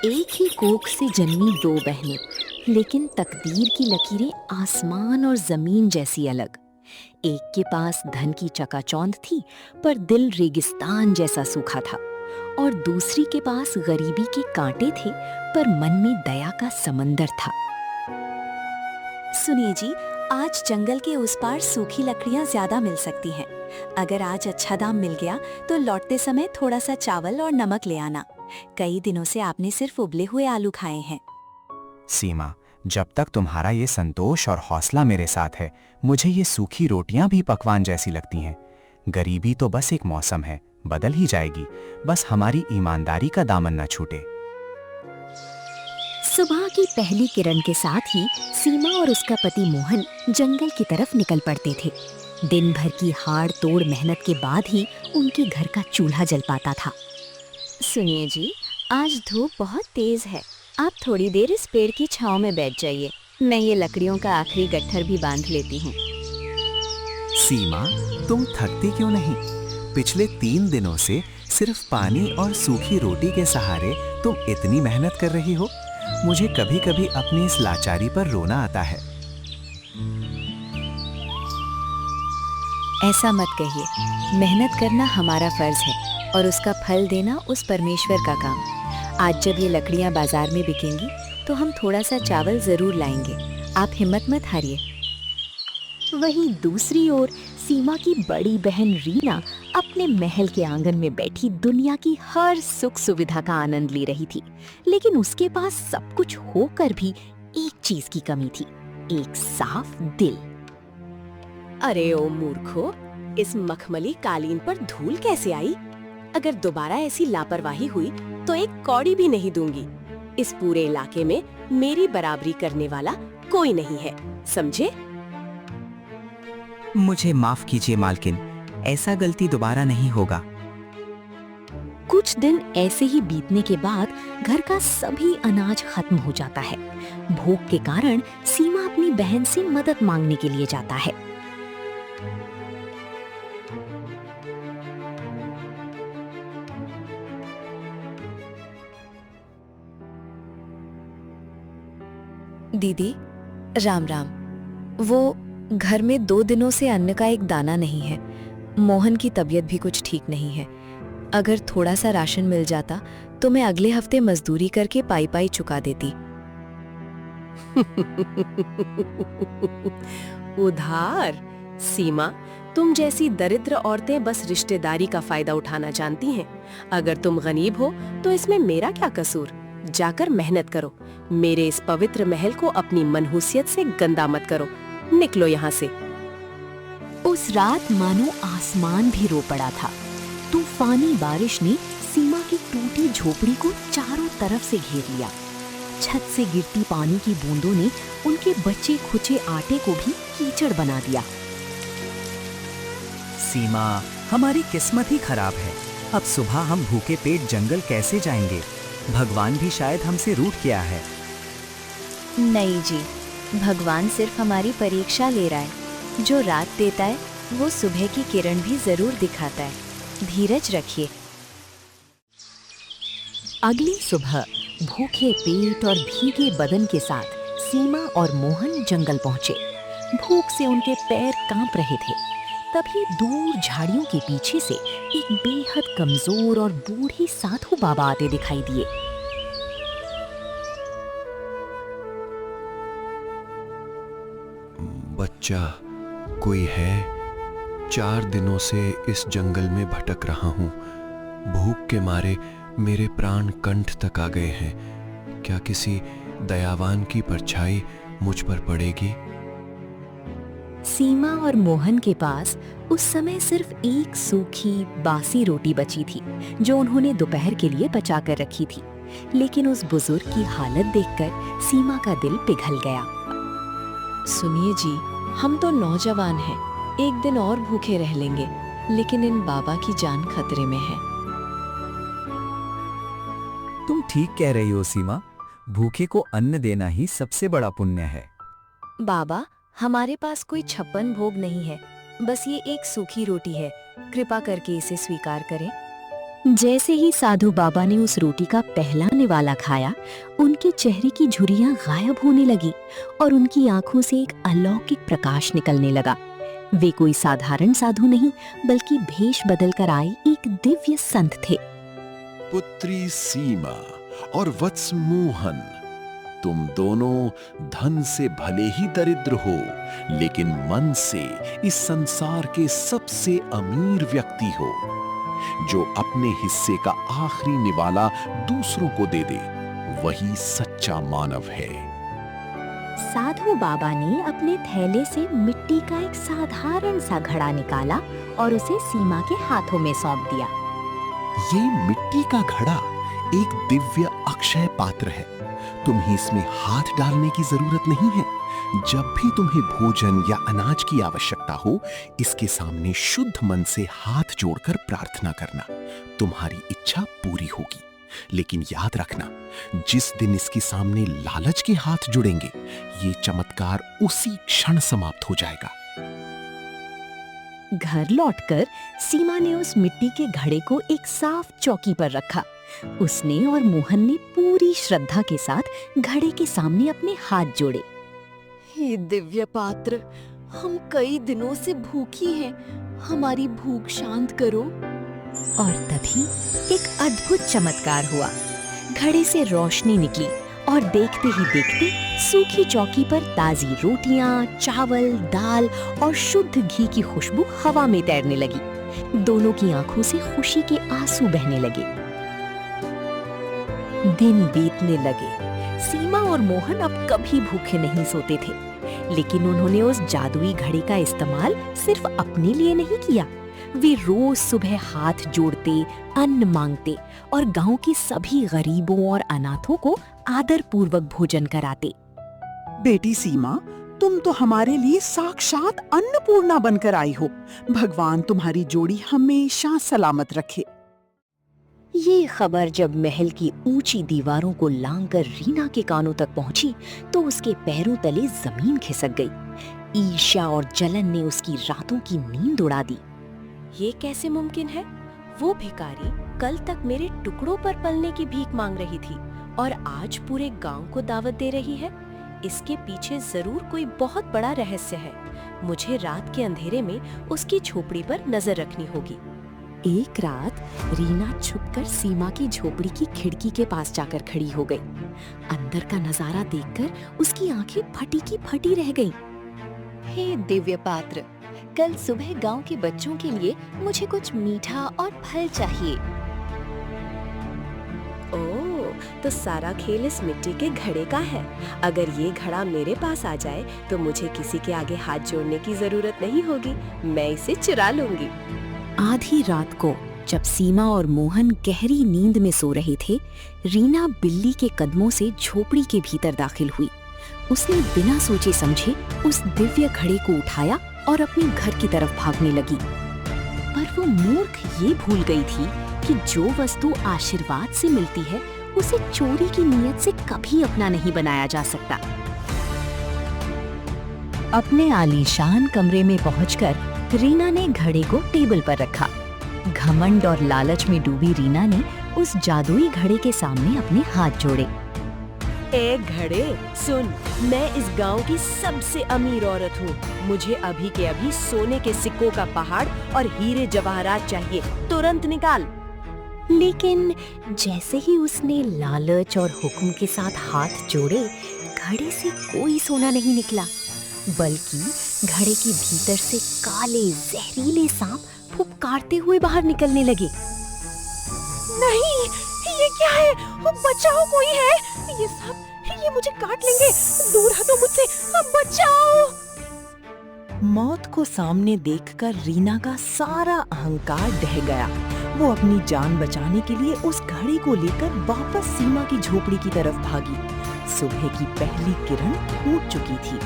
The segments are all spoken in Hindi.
एक ही कोख से जन्मी दो बहनें, लेकिन तकदीर की लकीरें आसमान और जमीन जैसी अलग। एक के पास धन की चकाचौंध थी, पर दिल रेगिस्तान जैसा सूखा था। और दूसरी के पास गरीबी के कांटे थे, पर मन में दया का समंदर था। सुनिए जी, आज जंगल के उस पार सूखी लकड़ियां ज्यादा मिल सकती हैं। अगर आज अच्छा दाम मिल गया तो लौटते समय थोड़ा सा चावल और नमक ले आना। कई दिनों से आपने सिर्फ उबले हुए आलू खाए हैं। सीमा, जब तक तुम्हारा ये संतोष और हौसला मेरे साथ है, मुझे ये सूखी रोटियां भी पकवान जैसी लगती हैं। गरीबी तो बस एक मौसम है, बदल ही जाएगी। बस हमारी ईमानदारी का दामन न छूटे। सुबह की पहली किरण के साथ ही सीमा और उसका पति मोहन जंगल की तरफ निकल पड़ते थे। दिन भर की हाड़ तोड़ मेहनत के बाद ही उनके घर का चूल्हा जल पाता था। सुनिए जी, आज धूप बहुत तेज है। आप थोड़ी देर इस पेड़ की छांव में बैठ जाइए। मैं ये लकड़ियों का आखिरी गट्ठर भी बांध लेती हूँ। सीमा, तुम थकती क्यों नहीं? पिछले 3 दिनों से सिर्फ पानी और सूखी रोटी के सहारे तुम इतनी मेहनत कर रही हो। मुझे कभी-कभी अपनी इस लाचारी पर रोना आता है। ऐसा मत कहिए। मेहनत करना हमारा फर्ज है और उसका फल देना उस परमेश्वर का काम। आज जब ये लकड़ियां बाजार में बिकेंगी तो हम थोड़ा सा चावल जरूर लाएंगे। आप हिम्मत मत हारिए। वहीं दूसरी ओर सीमा की बड़ी बहन रीना अपने महल के आंगन में बैठी दुनिया की हर सुख सुविधा का आनंद ले रही थी। लेकिन उसके पास सब कुछ होकर भी एक चीज की कमी थी, एक साफ दिल। अरे ओ मूर्खो, इस मखमली कालीन पर धूल कैसे आई? अगर दोबारा ऐसी लापरवाही हुई तो एक कौड़ी भी नहीं दूंगी। इस पूरे इलाके में मेरी बराबरी करने वाला कोई नहीं है, समझे? मुझे माफ कीजिए मालकिन, ऐसा गलती दोबारा नहीं होगा। कुछ दिन ऐसे ही बीतने के बाद घर का सभी अनाज खत्म हो जाता है। भूख के कारण सीमा अपनी बहन से मदद मांगने के लिए जाता है। दीदी, राम राम। वो घर में 2 दिनों से अन्न का एक दाना नहीं है। मोहन की तबीयत भी कुछ ठीक नहीं है। अगर थोड़ा सा राशन मिल जाता तो मैं अगले हफ्ते मजदूरी करके पाई पाई चुका देती। उधार? सीमा, तुम जैसी दरिद्र औरतें बस रिश्तेदारी का फायदा उठाना जानती हैं। अगर तुम गरीब हो तो इसमें मेरा क्या कसूर? जाकर मेहनत करो। मेरे इस पवित्र महल को अपनी मनहूसियत से गंदा मत करो। निकलो यहाँ से। उस रात मानो आसमान भी रो पड़ा था। तूफानी बारिश ने सीमा की टूटी झोपड़ी को चारों तरफ से घेर लिया। छत से गिरती पानी की बूंदों ने उनके बचे खुचे आटे को भी कीचड़ बना दिया। सीमा, हमारी किस्मत ही खराब है। अब सुबह हम भूखे पेट जंगल कैसे जाएंगे? भगवान भी शायद हमसे रूठ गया है। नहीं जी, भगवान सिर्फ हमारी परीक्षा ले रहा है। जो रात देता है वो सुबह की किरण भी जरूर दिखाता है। धीरज रखिए। अगली सुबह भूखे पेट और भीगे बदन के साथ सीमा और मोहन जंगल पहुंचे। भूख से उनके पैर कांप रहे थे। तभी दूर झाड़ियों के पीछे से एक बेहद कमजोर और बूढ़ी साधु बाबा आते दिखाई दिए। बच्चा, कोई है? 4 दिनों से इस जंगल में भटक रहा हूँ। भूख के मारे मेरे प्राण कंठ तक आ गए हैं। क्या किसी दयावान की परछाई मुझ पर पड़ेगी? सीमा और मोहन के पास उस समय सिर्फ एक सूखी बासी रोटी बची थी, जो उन्होंने दोपहर के लिए बचा कर रखी थी। लेकिन उस बुजुर्ग की हालत देखकर सीमा का दिल पिघल गया। सुनिए जी, हम तो नौजवान हैं। एक दिन और भूखे रह लेंगे, लेकिन इन बाबा की जान खतरे में है। तुम ठीक कह रही हो सीमा। भूखे को अन्न देना ही सबसे बड़ा पुण्य है। बाबा, हमारे पास कोई 56 भोग नहीं है। बस ये एक सूखी रोटी है। कृपा करके इसे स्वीकार करें। जैसे ही साधु बाबा ने उस रोटी का पहला निवाला खाया, उनके चेहरे की झुर्रियां गायब होने लगी और उनकी आंखों से एक अलौकिक प्रकाश निकलने लगा। वे कोई साधारण साधु नहीं, बल्कि भेष बदलकर आए एक दिव्य संत थे। पुत्री सीमा और वत्स मोहन, तुम दोनों धन से भले ही दरिद्र हो, लेकिन मन से इस संसार के सबसे अमीर व्यक्ति हो। जो अपने हिस्से का आखिरी निवाला दूसरों को दे दे, वही सच्चा मानव है। साधु बाबा ने अपने थैले से मिट्टी का एक साधारण सा घड़ा निकाला और उसे सीमा के हाथों में सौंप दिया। ये मिट्टी का घड़ा एक दिव्य अक्षय पात्र है। तुम्हें इसमें हाथ डालने की जरूरत नहीं है। जब भी तुम्हें भोजन या अनाज की आवश्यकता हो, इसके सामने शुद्ध मन से हाथ जोड़कर प्रार्थना करना। तुम्हारी इच्छा पूरी होगी। लेकिन याद रखना, जिस दिन इसके सामने लालच के हाथ जुड़ेंगे, ये चमत्कार उसी क्षण समाप्त हो जाएगा। घर लौटकर सीमा ने उस मिट्टी के घड़े को एक साफ चौकी पर रखा। उसने और मोहन ने पूरी श्रद्धा के साथ घड़े के सामने अपने हाथ जोड़े। हे दिव्य पात्र, हम कई दिनों से भूखी हैं, हमारी भूख शांत करो। और तभी एक अद्भुत चमत्कार हुआ। घड़े से रोशनी निकली और देखते ही देखते सूखी चौकी पर ताजी रोटियां, चावल, दाल और शुद्ध घी की खुशबू हवा में तैरने लगी। दोनों की आंखों से खुशी के आंसू बहने लगे। दिन बीतने लगे। सीमा और मोहन अब कभी भूखे नहीं सोते थे, लेकिन उन्होंने उस जादुई घड़े का इस्तेमाल सिर्फ अपने लिए नहीं किया। वे रोज सुबह हाथ जोड़ते, अन्न मांगते और गांव के सभी गरीबों और अनाथों को आदर पूर्वक भोजन कराते। बेटी सीमा, तुम तो हमारे लिए साक्षात अन्नपूर्णा बनकर आई हो। भगवान तुम्हारी जोड़ी हमेशा सलामत रखे। ये खबर जब महल की ऊंची दीवारों को लांघकर रीना के कानों तक पहुंची, तो उसके पैरों तले जमीन खिसक गई। ईर्ष्या और जलन ने उसकी रातों की नींद उड़ा दी। ये कैसे मुमकिन है? वो भिखारी कल तक मेरे टुकड़ों पर पलने की भीख मांग रही थी और आज पूरे गांव को दावत दे रही है। इसके पीछे जरूर कोई बहुत बड़ा रहस्य है। मुझे रात के अंधेरे में उसकी झोपड़ी पर नजर रखनी होगी। एक रात रीना छुपकर सीमा की झोपड़ी की खिड़की के पास जाकर खड़ी हो गई। अंदर का नजारा देखकर उसकी आंखें फटी की फटी रह गईं। हे दिव्य पात्र, कल सुबह गांव के बच्चों के लिए मुझे कुछ मीठा और फल चाहिए। ओह, तो सारा खेल इस मिट्टी के घड़े का है। अगर ये घड़ा मेरे पास आ जाए तो मुझे किसी के आगे हाथ जोड़ने की जरूरत नहीं होगी। मैं इसे चुरा लूंगी। आधी रात को जब सीमा और मोहन गहरी नींद में सो रहे थे, रीना बिल्ली के कदमों से झोपड़ी के भीतर दाखिल हुई। उसने बिना सोचे समझे उस दिव्य घड़े को उठाया और अपने घर की तरफ भागने लगी। पर वो मूर्ख ये भूल गई थी कि जो वस्तु आशीर्वाद से मिलती है, उसे चोरी की नीयत से कभी अपना नहीं बनाया जा सकता। अपने आलीशान कमरे में पहुंचकर रीना ने घड़े को टेबल पर रखा। घमंड और लालच में डूबी रीना ने उस जादुई घड़े के सामने अपने हाथ जोड़े। ए घड़े, सुन, मैं इस गांव की सबसे अमीर औरत हूँ। मुझे अभी के अभी सोने के सिक्कों का पहाड़ और हीरे जवाहरात चाहिए। तुरंत निकाल। लेकिन जैसे ही उसने लालच और हुक्म के साथ हाथ जोड़े, घड़े से कोई सोना नहीं निकला, बल्कि घड़े के भीतर से काले जहरीले सांप फुफकारते हुए बाहर निकलने लगे। नहीं, ये क्या है? बचाओ, कोई है? ये सांप, ये मुझे काट लेंगे। दूर हटो मुझसे, बचाओ। मौत को सामने देखकर रीना का सारा अहंकार ढह गया। वो अपनी जान बचाने के लिए उस घड़े को लेकर वापस सीमा की झोपड़ी की तरफ भागी। सुबह की पहली किरण फूट चुकी थी।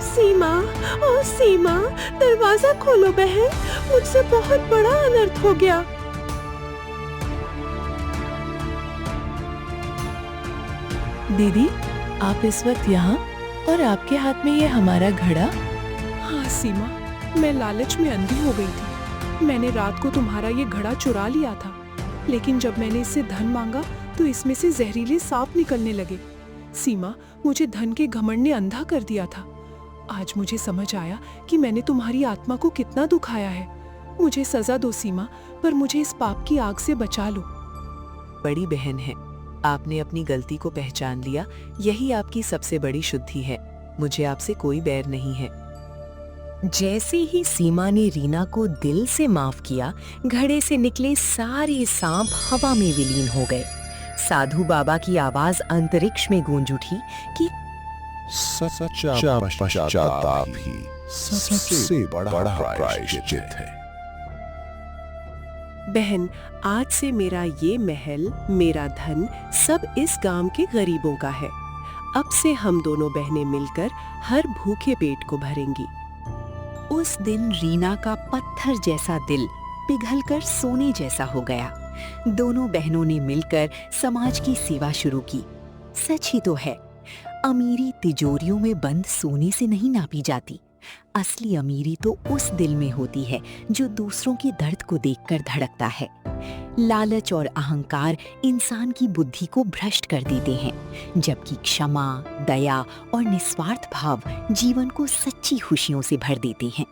सीमा, ओ सीमा, दरवाजा खोलो बहन, मुझसे बहुत बड़ा अनर्थ हो गया। दीदी, आप इस वक्त यहाँ और आपके हाथ में ये हमारा घड़ा? हाँ सीमा, मैं लालच में अंधी हो गई थी। मैंने रात को तुम्हारा ये घड़ा चुरा लिया था, लेकिन जब मैंने इससे धन मांगा तो इसमें से जहरीले सांप निकलने लगे। सीमा, मुझे धन के घमंड ने अंधा कर दिया था। आज मुझे समझ आया कि मैंने तुम्हारी आत्मा को कितना दुखाया है। मुझे सजा दो सीमा, पर मुझे इस पाप की आग से बचा लो। बड़ी बहन है, आपने अपनी गलती को पहचान लिया, यही आपकी सबसे बड़ी शुद्धि है। मुझे आपसे कोई बैर नहीं है। जैसे ही सीमा ने रीना को दिल से माफ किया, घड़े से निकले सारे सांप हवा में विलीन हो गए। साधु बाबा की आवाज अंतरिक्ष में गूंज उठी कि सच्चा पश्चाताप ही सबसे बड़ा प्रायश्चित है। बहन, आज से मेरा ये महल, मेरा धन सब इस गांव के गरीबों का है। अब से हम दोनों बहनें मिलकर हर भूखे पेट को भरेंगी। उस दिन रीना का पत्थर जैसा दिल पिघलकर सोने जैसा हो गया। दोनों बहनों ने मिलकर समाज की सेवा शुरू की। सच ही तो है, अमीरी तिजोरियों में बंद सोने से नहीं नापी जाती। असली अमीरी तो उस दिल में होती है जो दूसरों के दर्द को देखकर धड़कता है। लालच और अहंकार इंसान की बुद्धि को भ्रष्ट कर देते हैं, जबकि क्षमा, दया और निस्वार्थ भाव जीवन को सच्ची खुशियों से भर देते हैं।